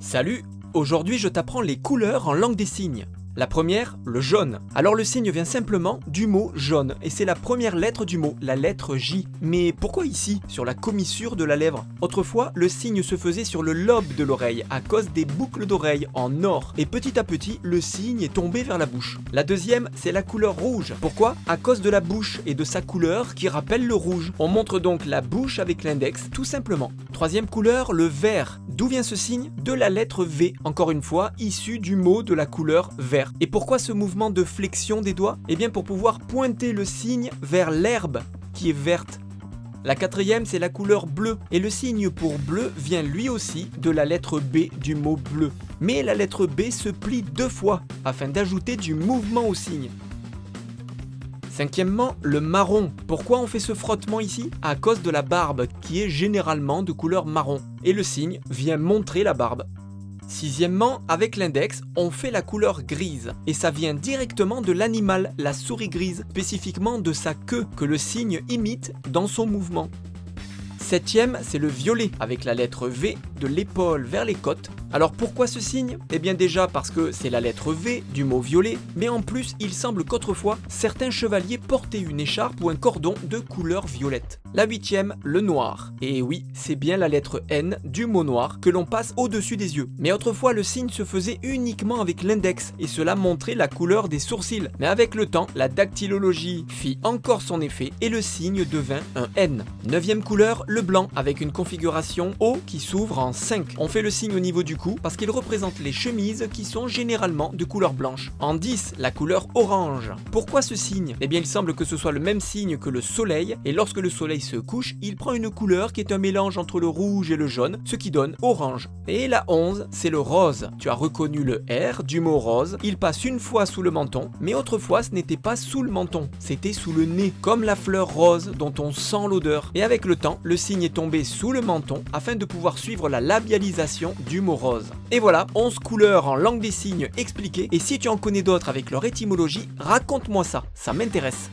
Salut, aujourd'hui je t'apprends les couleurs en langue des signes. La première, le jaune. Alors le signe vient simplement du mot jaune et c'est la première lettre du mot, la lettre J. Mais pourquoi ici, sur la commissure de la lèvre? Autrefois, le signe se faisait sur le lobe de l'oreille à cause des boucles d'oreilles en or et petit à petit, le signe est tombé vers la bouche. La deuxième, c'est la couleur rouge. Pourquoi? À cause de la bouche et de sa couleur qui rappelle le rouge. On montre donc la bouche avec l'index, tout simplement. Troisième couleur, le vert. D'où vient ce signe? De la lettre V, encore une fois, issu du mot de la couleur vert. Et pourquoi ce mouvement de flexion des doigts? Eh bien pour pouvoir pointer le signe vers l'herbe qui est verte. La quatrième, c'est la couleur bleue. Et le signe pour bleu vient lui aussi de la lettre B du mot bleu. Mais la lettre B se plie deux fois afin d'ajouter du mouvement au signe. Cinquièmement, le marron. Pourquoi on fait ce frottement ici? À cause de la barbe qui est généralement de couleur marron. Et le signe vient montrer la barbe. Sixièmement, avec l'index, on fait la couleur grise. Et ça vient directement de l'animal, la souris grise, spécifiquement de sa queue que le signe imite dans son mouvement. Septième, c'est le violet, avec la lettre V de l'épaule vers les côtes. Alors pourquoi ce signe? Eh bien déjà parce que c'est la lettre V du mot violet, mais en plus il semble qu'autrefois certains chevaliers portaient une écharpe ou un cordon de couleur violette. La huitième, le noir. Et oui, c'est bien la lettre N du mot noir que l'on passe au-dessus des yeux. Mais autrefois le signe se faisait uniquement avec l'index et cela montrait la couleur des sourcils. Mais avec le temps, la dactylologie fit encore son effet et le signe devint un N. Neuvième couleur, le blanc avec une configuration O qui s'ouvre en 5. On fait le signe au niveau du cou parce qu'il représente les chemises qui sont généralement de couleur blanche. En 10, la couleur orange. Pourquoi ce signe? Eh bien il semble que ce soit le même signe que le soleil et lorsque le soleil se couche, il prend une couleur qui est un mélange entre le rouge et le jaune, ce qui donne orange. Et la 11, c'est le rose. Tu as reconnu le R du mot rose. Il passe une fois sous le menton, mais autrefois ce n'était pas sous le menton, c'était sous le nez, comme la fleur rose dont on sent l'odeur. Et avec le temps, le signe est tombé sous le menton afin de pouvoir suivre la labialisation du mot rose. Et voilà, 11 couleurs en langue des signes expliquées. Et si tu en connais d'autres avec leur étymologie, raconte-moi ça m'intéresse.